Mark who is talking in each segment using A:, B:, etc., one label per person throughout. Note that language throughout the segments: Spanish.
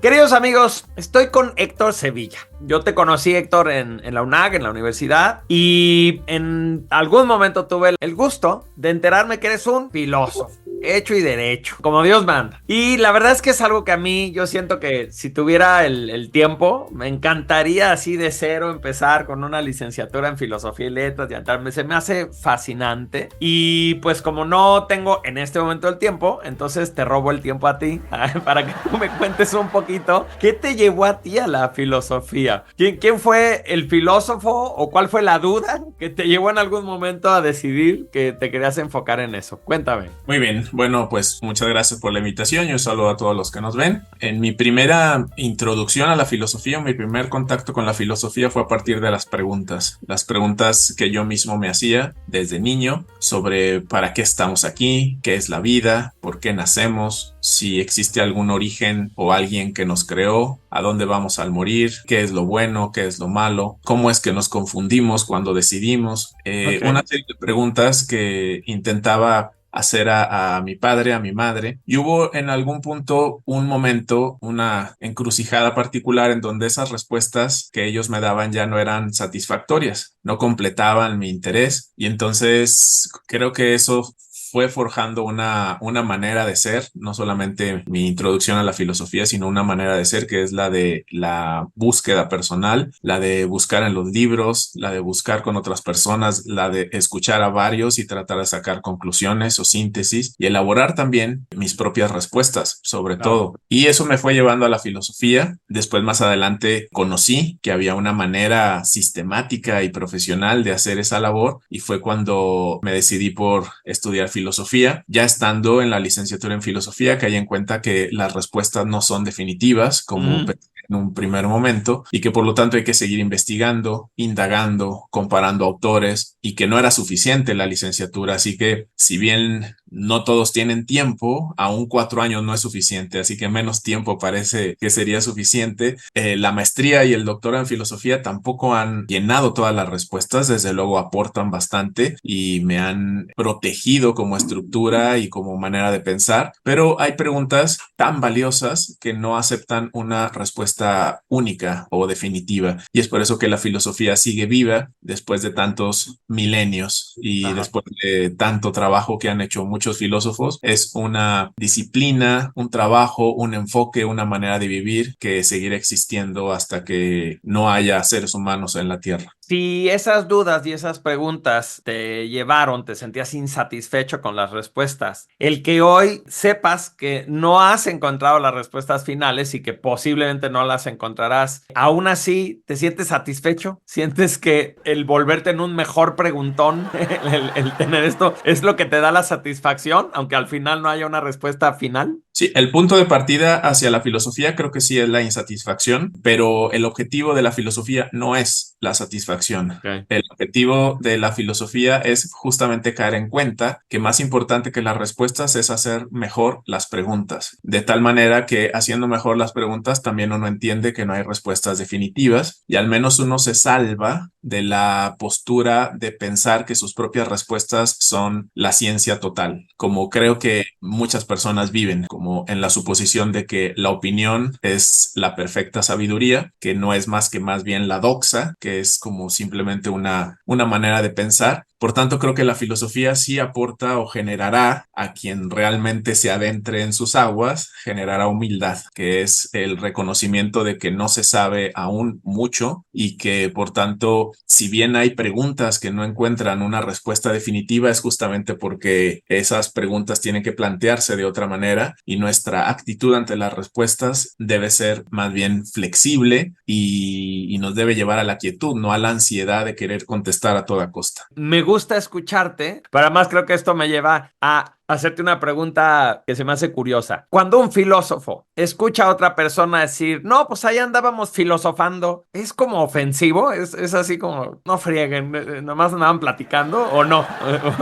A: Queridos amigos, estoy con Héctor Sevilla. Yo te conocí, Héctor, en la UNAG, en la universidad, y en algún momento tuve el gusto de enterarme que eres un filósofo, hecho y derecho, como Dios manda. Y la verdad es que es algo que a mí, yo siento que si tuviera el tiempo, me encantaría así de cero empezar con una licenciatura en filosofía y letras y entrarme. Se me hace fascinante. Y pues como no tengo en este momento el tiempo, entonces te robo el tiempo a ti para que tú me cuentes un poquito qué te llevó a ti a la filosofía. ¿Quién fue el filósofo o cuál fue la duda que te llevó en algún momento a decidir que te querías enfocar en eso? Cuéntame.
B: Muy bien, bueno, pues muchas gracias por la invitación. Yo saludo a todos los que nos ven. En mi primera introducción a la filosofía, mi primer contacto con la filosofía fue a partir de las preguntas que yo mismo me hacía desde niño sobre para qué estamos aquí, qué es la vida, por qué nacemos, si existe algún origen o alguien que nos creó, a dónde vamos al morir, qué es lo bueno, qué es lo malo, cómo es que nos confundimos cuando decidimos. Una serie de preguntas que intentaba hacer a mi padre, a mi madre. Y hubo en algún punto un momento, una encrucijada particular en donde esas respuestas que ellos me daban ya no eran satisfactorias, no completaban mi interés. Y entonces creo que eso fue forjando una manera de ser, no solamente mi introducción a la filosofía, sino una manera de ser que es la de la búsqueda personal, la de buscar en los libros, la de buscar con otras personas, la de escuchar a varios y tratar de sacar conclusiones o síntesis y elaborar también mis propias respuestas, sobre todo. Y eso me fue llevando a la filosofía. Después, más adelante, conocí que había una manera sistemática y profesional de hacer esa labor y fue cuando me decidí por estudiar filosofía, ya estando en la licenciatura en filosofía, caí en cuenta que las respuestas no son definitivas como en un primer momento y que por lo tanto hay que seguir investigando, indagando, comparando autores y que no era suficiente la licenciatura. Así que si bien no todos tienen tiempo, aún 4 años no es suficiente, así que menos tiempo parece que sería suficiente. La maestría y el doctorado en filosofía tampoco han llenado todas las respuestas, desde luego aportan bastante y me han protegido como estructura y como manera de pensar, pero hay preguntas tan valiosas que no aceptan una respuesta única o definitiva y es por eso que la filosofía sigue viva después de tantos milenios y después de tanto trabajo que han hecho muchos filósofos. Es una disciplina, un trabajo, un enfoque, una manera de vivir que seguirá existiendo hasta que no haya seres humanos en la Tierra.
A: Si esas dudas y esas preguntas te llevaron, te sentías insatisfecho con las respuestas, el que hoy sepas que no has encontrado las respuestas finales y que posiblemente no las encontrarás, aún así te sientes satisfecho, sientes que el volverte en un mejor preguntón, el tener esto, es lo que te da la satisfacción, aunque al final no haya una respuesta final.
B: Sí, el punto de partida hacia la filosofía creo que sí es la insatisfacción, pero el objetivo de la filosofía no es la satisfacción.
A: Okay.
B: El objetivo de la filosofía es justamente caer en cuenta que más importante que las respuestas es hacer mejor las preguntas, de tal manera que haciendo mejor las preguntas también uno entiende que no hay respuestas definitivas y al menos uno se salva de la postura de pensar que sus propias respuestas son la ciencia total, como creo que muchas personas viven, como en la suposición de que la opinión es la perfecta sabiduría, que no es más que más bien la doxa, que es como simplemente una manera de pensar. Por tanto, creo que la filosofía sí aporta o generará a quien realmente se adentre en sus aguas, generará humildad, que es el reconocimiento de que no se sabe aún mucho y que, por tanto, si bien hay preguntas que no encuentran una respuesta definitiva, es justamente porque esas preguntas tienen que plantearse de otra manera y nuestra actitud ante las respuestas debe ser más bien flexible y nos debe llevar a la quietud, no a la ansiedad de querer contestar a toda costa.
A: Me gusta escucharte, pero además creo que esto me lleva a hacerte una pregunta que se me hace curiosa. Cuando un filósofo escucha a otra persona decir, no, pues ahí andábamos filosofando, ¿es como ofensivo? ¿Es así como, no frieguen, nomás andaban platicando o no?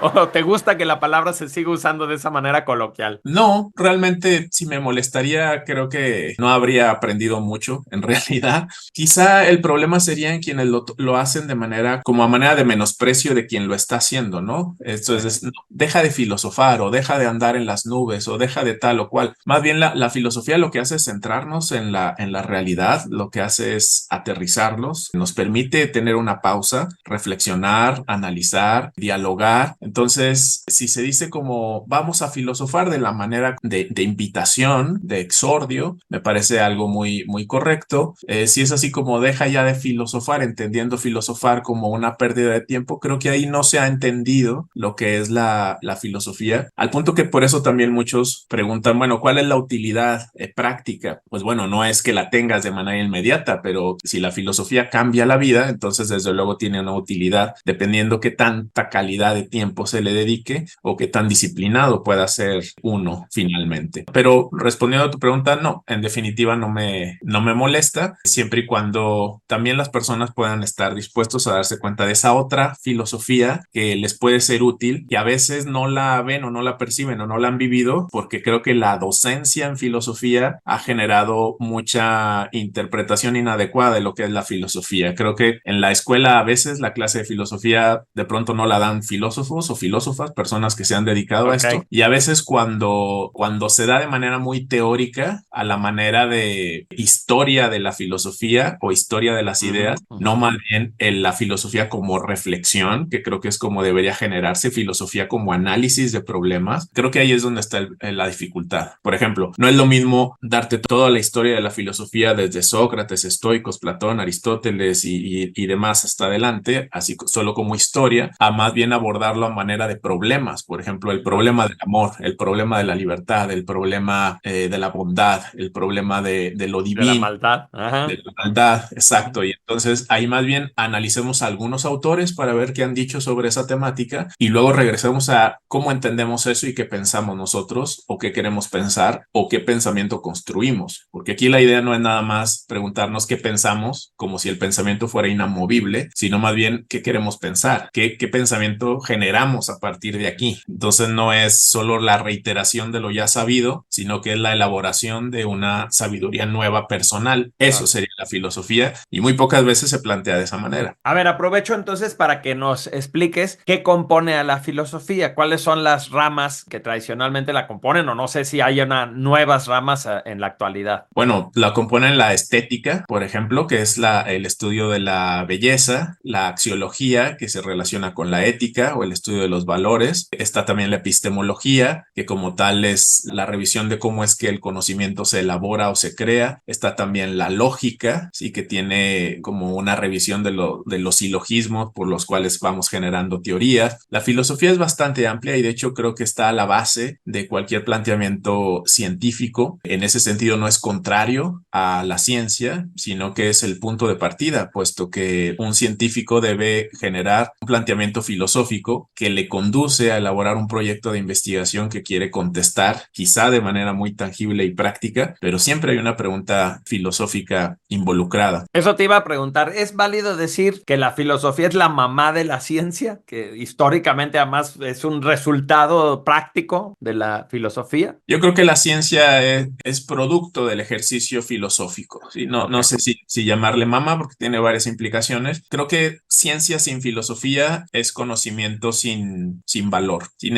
A: ¿O te gusta que la palabra se siga usando de esa manera coloquial?
B: No, realmente si me molestaría, creo que no habría aprendido mucho en realidad. Quizá el problema sería en quienes lo hacen de manera, como a manera de menosprecio de quien lo está haciendo, ¿no? Esto es, no, deja de filosofar o deja de andar en las nubes o deja de tal o cual. Más bien la filosofía lo que hace es centrarnos en la realidad, lo que hace es aterrizarlos, nos permite tener una pausa, reflexionar, analizar, dialogar. Entonces, si se dice como vamos a filosofar de la manera de invitación, de exordio, me parece algo muy, muy correcto. Si es así como deja ya de filosofar, entendiendo filosofar como una pérdida de tiempo, creo que ahí no se ha entendido lo que es la filosofía, al punto que por eso también muchos preguntan, bueno, ¿cuál es la utilidad práctica? Pues bueno, no es que la tengas de manera inmediata, pero si la filosofía cambia la vida, entonces desde luego tiene una utilidad, dependiendo qué tanta calidad de tiempo se le dedique o qué tan disciplinado pueda ser uno finalmente. Pero respondiendo a tu pregunta, no, en definitiva no me molesta, siempre y cuando también las personas puedan estar dispuestos a darse cuenta de esa otra filosofía que les puede ser útil, que a veces no la ven o no la perciben o no la han vivido, porque creo que la docencia en filosofía ha generado mucha interpretación inadecuada de lo que es la filosofía. Creo que en la escuela a veces la clase de filosofía de pronto no la dan filósofos o filósofas, personas que se han dedicado a esto, y a veces cuando se da de manera muy teórica, a la manera de historia de la filosofía o historia de las ideas, no más bien en la filosofía como reflexión, que creo que es como debería generarse, filosofía como análisis de problemas. Creo que ahí es donde está la dificultad. Por ejemplo, no es lo mismo darte toda la historia de la filosofía desde Sócrates, estoicos, Platón, Aristóteles y demás hasta adelante, así solo como historia, a más bien abordarlo a manera de problemas. Por ejemplo, el problema del amor, el problema de la libertad, el problema de la bondad, el problema de lo divino.
A: De la maldad. Ajá.
B: De la maldad, exacto. Y entonces ahí más bien analicemos a algunos autores para ver qué han dicho sobre esa temática y luego regresemos a cómo entendemos eso y qué pensamos nosotros o qué queremos pensar o qué pensamiento construimos. Porque aquí la idea no es nada más preguntarnos qué pensamos como si el pensamiento fuera inamovible, sino más bien qué queremos pensar, qué pensamiento generamos a partir de aquí. Entonces no es solo la reiteración de lo ya sabido, sino que es la elaboración de una sabiduría nueva personal. Eso sería la filosofía y muy pocas veces se plantea de esa manera.
A: A ver, aprovecho entonces para que nos expliques qué compone a la filosofía, cuáles son las ramas que tradicionalmente la componen, o no sé si hay nuevas ramas en la actualidad.
B: Bueno, la componen la estética, por ejemplo, que es el estudio de la belleza, la axiología, que se relaciona con la ética o el estudio de los valores. Está también la epistemología, que como tal es la revisión de cómo es que el conocimiento se elabora o se crea. Está también la lógica, sí, que tiene como una revisión de los silogismos por los cuales vamos generando teorías. La filosofía es bastante amplia y de hecho creo que está a la base de cualquier planteamiento científico. En ese sentido no es contrario a la ciencia, sino que es el punto de partida, puesto que un científico debe generar un planteamiento filosófico que le conduce a elaborar un proyecto de investigación que quiere contestar, quizá de manera muy tangible y práctica, pero siempre hay una pregunta filosófica involucrada.
A: Eso te iba a preguntar, ¿es válido decir que la filosofía es la mamá de la ciencia? Que históricamente además es un resultado práctico de la filosofía.
B: Yo creo que la ciencia es producto del ejercicio filosófico. ¿Sí? No sé si llamarle mamá porque tiene varias implicaciones. Creo que ciencia sin filosofía es conocimiento sin valor. Sí,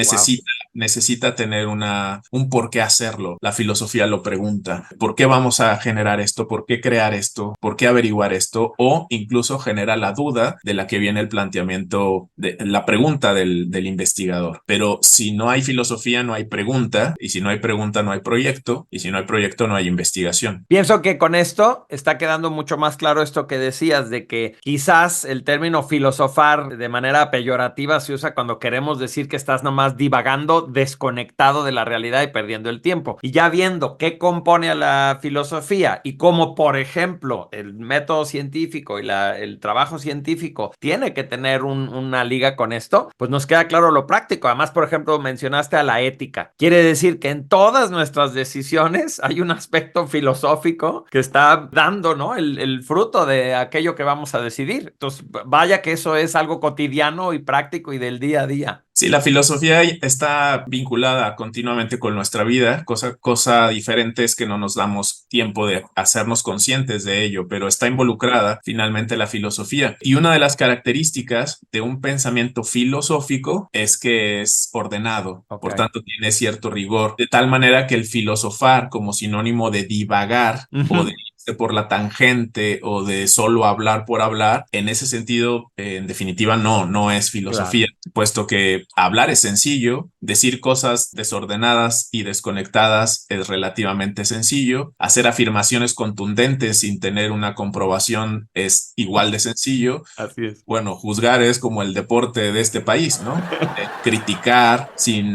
B: necesita tener un por qué hacerlo. La filosofía lo pregunta. ¿Por qué vamos a generar esto? ¿Por qué crear esto? ¿Por qué averiguar esto? O incluso genera la duda de la que viene el planteamiento, de la pregunta del investigador. Pero si no hay filosofía, no hay pregunta. Y si no hay pregunta, no hay proyecto. Y si no hay proyecto, no hay investigación.
A: Pienso que con esto está quedando mucho más claro esto que decías de que quizás el término filosofar de manera peyorativa se usa cuando queremos decir que estás nomás divagando, desconectado de la realidad y perdiendo el tiempo. Y ya viendo qué compone a la filosofía y cómo, por ejemplo, el método científico y el trabajo científico tiene que tener una liga con esto, pues nos queda claro lo práctico. Además, por ejemplo, mencionaste a la ética. Quiere decir que en todas nuestras decisiones hay un aspecto filosófico que está dando, ¿no? El fruto de aquello que vamos a decidir. Entonces, vaya que eso es algo cotidiano y práctico y del día a día.
B: Sí, la filosofía está vinculada continuamente con nuestra vida. Cosa diferente es que no nos damos tiempo de hacernos conscientes de ello, pero está involucrada finalmente la filosofía. Y una de las características de un pensamiento filosófico es que es ordenado, por
A: Ok.
B: tanto tiene cierto rigor, de tal manera que el filosofar como sinónimo de divagar o de
A: Ujú.
B: irse por la tangente o de solo hablar por hablar, en ese sentido, en definitiva, no es
A: Claro.
B: filosofía, puesto que hablar es sencillo, decir cosas desordenadas y desconectadas es relativamente sencillo, hacer afirmaciones contundentes sin tener una comprobación es igual de sencillo.
A: Así es.
B: Bueno, juzgar es como el deporte de este país, ¿no? Criticar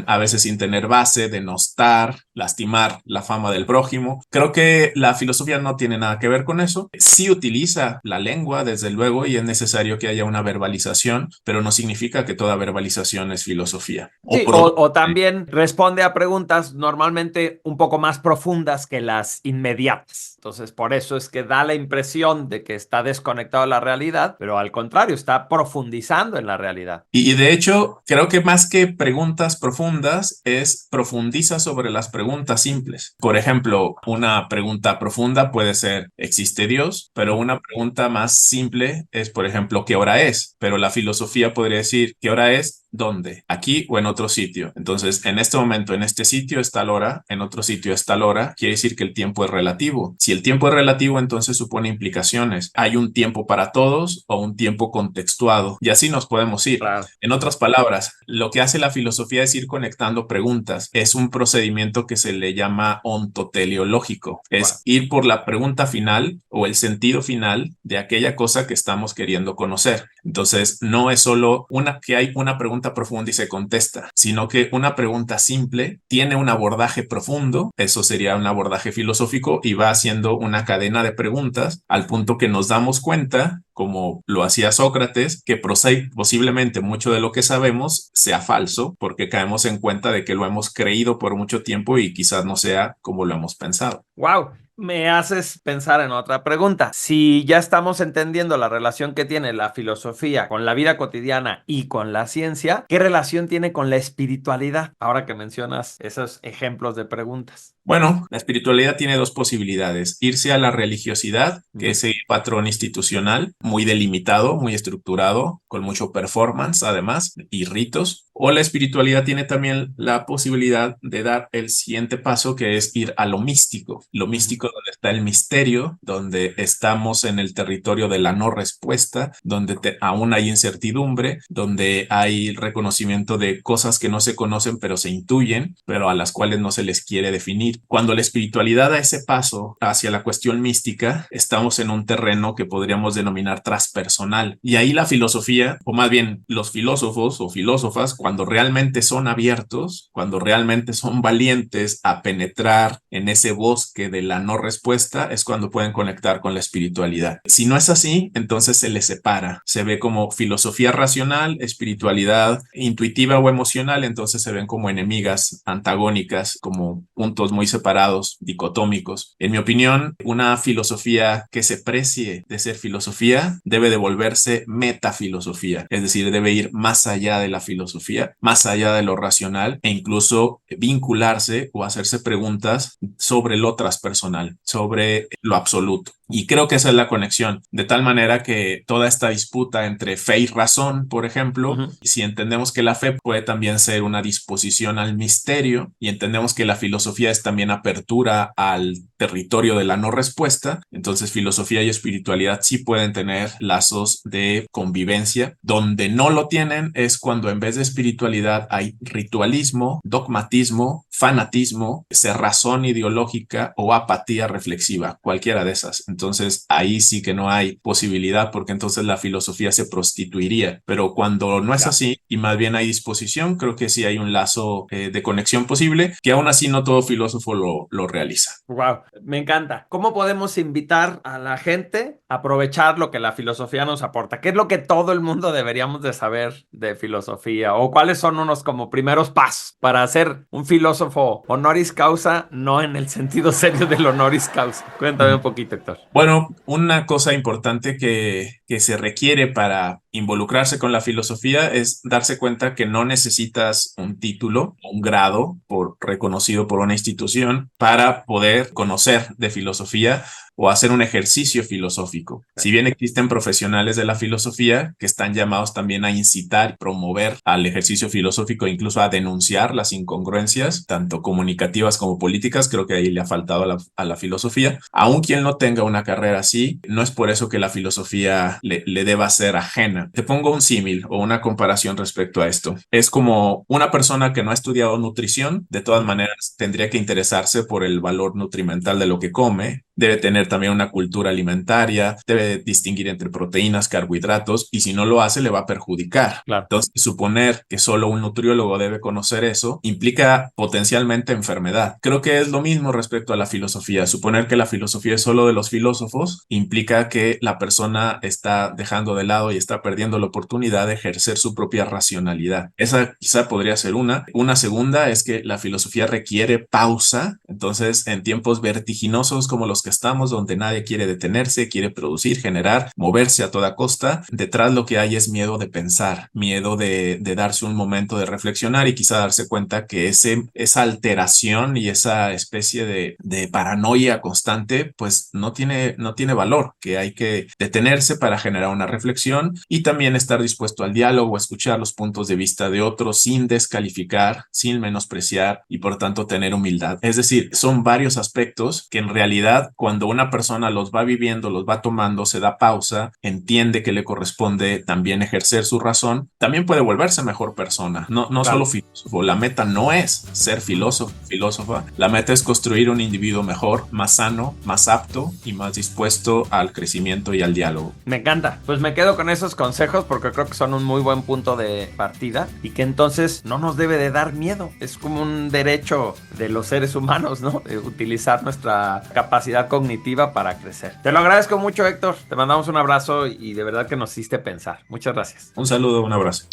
B: a veces sin tener base, denostar, lastimar la fama del prójimo. Creo que la filosofía no tiene nada que ver con eso. Sí utiliza la lengua, desde luego, y es necesario que haya una verbalización, pero no significa que toda verbalización es filosofía. O
A: Sí,
B: por otra
A: o también responde a preguntas normalmente un poco más profundas que las inmediatas. Entonces, por eso es que da la impresión de que está desconectado de la realidad, pero al contrario, está profundizando en la realidad.
B: y de hecho, creo que más que preguntas profundas, es profundiza sobre las preguntas simples. Por ejemplo, una pregunta profunda puede ser, ¿existe Dios? Pero una pregunta más simple es, por ejemplo, ¿qué hora es? Pero la filosofía podría decir, ¿qué hora es? ¿Dónde? ¿Aquí o en otro sitio? Entonces, en este momento, en este sitio es tal hora, en otro sitio es tal hora, quiere decir que el tiempo es relativo. Si el tiempo es relativo, entonces supone implicaciones. Hay un tiempo para todos o un tiempo contextuado, y así nos podemos ir.
A: Claro.
B: En otras palabras, lo que hace la filosofía es ir conectando preguntas. Es un procedimiento que se le llama ontoteleológico.
A: Wow.
B: Es ir por la pregunta final o el sentido final de aquella cosa que estamos queriendo conocer. Entonces, no es solo que hay una pregunta profunda y se contesta, sino que una pregunta simple tiene un abordaje profundo, eso sería un abordaje filosófico, y va haciendo una cadena de preguntas al punto que nos damos cuenta, como lo hacía Sócrates, que posiblemente mucho de lo que sabemos sea falso, porque caemos en cuenta de que lo hemos creído por mucho tiempo y quizás no sea como lo hemos pensado.
A: Wow, me haces pensar en otra pregunta. Si ya estamos entendiendo la relación que tiene la filosofía con la vida cotidiana y con la ciencia, ¿qué relación tiene con la espiritualidad? Ahora que mencionas esos ejemplos de preguntas.
B: Bueno, la espiritualidad tiene dos posibilidades: irse a la religiosidad, que
A: Ujú.
B: es el patrón institucional, muy delimitado, muy estructurado, con mucho performance además, y ritos. O la espiritualidad tiene también la posibilidad de dar el siguiente paso, que es ir a lo místico. Lo
A: Ujú.
B: místico, donde está el misterio, donde estamos en el territorio de la no respuesta, donde aún hay incertidumbre, donde hay reconocimiento de cosas que no se conocen pero se intuyen, pero a las cuales no se les quiere definir. Cuando la espiritualidad da ese paso hacia la cuestión mística, estamos en un terreno que podríamos denominar transpersonal. Y ahí la filosofía, o más bien los filósofos o filósofas, cuando realmente son abiertos, cuando realmente son valientes a penetrar en ese bosque de la no respuesta, es cuando pueden conectar con la espiritualidad. Si no es así, entonces se les separa. Se ve como filosofía racional, espiritualidad intuitiva o emocional, entonces se ven como enemigas antagónicas, como puntos muy separados, dicotómicos. En mi opinión, una filosofía que se precie de ser filosofía debe de volverse metafilosofía, es decir, debe ir más allá de la filosofía, más allá de lo racional, e incluso vincularse o hacerse preguntas sobre lo transpersonal, sobre lo absoluto. Y creo que esa es la conexión, de tal manera que toda esta disputa entre fe y razón, por ejemplo,
A: Ujú.
B: si entendemos que la fe puede también ser una disposición al misterio, y entendemos que la filosofía es también apertura al territorio de la no respuesta, entonces filosofía y espiritualidad sí pueden tener lazos de convivencia. Donde no lo tienen es cuando en vez de espiritualidad hay ritualismo, dogmatismo, fanatismo, cerrazón ideológica o apatía reflexiva, cualquiera de esas. Entonces ahí sí que no hay posibilidad, porque entonces la filosofía se prostituiría. Pero cuando no es
A: Ya.
B: así y más bien hay disposición, creo que sí hay un lazo de conexión posible, que aún así no todo filósofo lo realiza.
A: Wow, me encanta. ¿Cómo podemos invitar a la gente a aprovechar lo que la filosofía nos aporta? ¿Qué es lo que todo el mundo deberíamos de saber de filosofía? ¿O cuáles son unos como primeros pasos para ser un filósofo honoris causa, no en el sentido serio del honoris causa? Cuéntame un poquito, Héctor.
B: Bueno, una cosa importante que que se requiere para involucrarse con la filosofía es darse cuenta que no necesitas un título, un grado reconocido por una institución para poder conocer de filosofía o hacer un ejercicio filosófico. Si bien existen profesionales de la filosofía que están llamados también a incitar y promover al ejercicio filosófico, incluso a denunciar las incongruencias, tanto comunicativas como políticas, creo que ahí le ha faltado a la filosofía. Aun quien no tenga una carrera así, no es por eso que la filosofía le deba ser ajena. Te pongo un símil o una comparación respecto a esto. Es como una persona que no ha estudiado nutrición, de todas maneras tendría que interesarse por el valor nutrimental de lo que come, debe tener también una cultura alimentaria, debe distinguir entre proteínas, carbohidratos, y si no lo hace le va a perjudicar.
A: Claro.
B: Entonces, suponer que solo un nutriólogo debe conocer eso implica potencialmente enfermedad. Creo que es lo mismo respecto a la filosofía. Suponer que la filosofía es solo de los filósofos implica que la persona está dejando de lado y está perdiendo la oportunidad de ejercer su propia racionalidad. Esa quizá podría ser una. Una segunda es que la filosofía requiere pausa. Entonces, en tiempos vertiginosos como los que estamos, donde nadie quiere detenerse, quiere producir, generar, moverse a toda costa, detrás lo que hay es miedo de pensar, miedo de darse un momento de reflexionar y quizá darse cuenta que esa alteración y esa especie de paranoia constante, pues no tiene valor, que hay que detenerse para generar una reflexión y también estar dispuesto al diálogo, a escuchar los puntos de vista de otros sin descalificar, sin menospreciar y por tanto tener humildad. Es decir, son varios aspectos que en realidad cuando una persona los va viviendo, los va tomando, se da pausa, entiende que le corresponde también ejercer su razón, también puede volverse mejor persona, no
A: Claro.
B: solo filósofo. La meta no es ser filósofo, filósofa, la meta es construir un individuo mejor, más sano, más apto y más dispuesto al crecimiento y al diálogo.
A: Me encanta. Pues me quedo con esos consejos porque creo que son un muy buen punto de partida y que entonces no nos debe de dar miedo. Es como un derecho de los seres humanos, ¿no? De utilizar nuestra capacidad cognitiva para crecer. Te lo agradezco mucho, Héctor. Te mandamos un abrazo y de verdad que nos hiciste pensar. Muchas gracias.
B: Un saludo, un abrazo.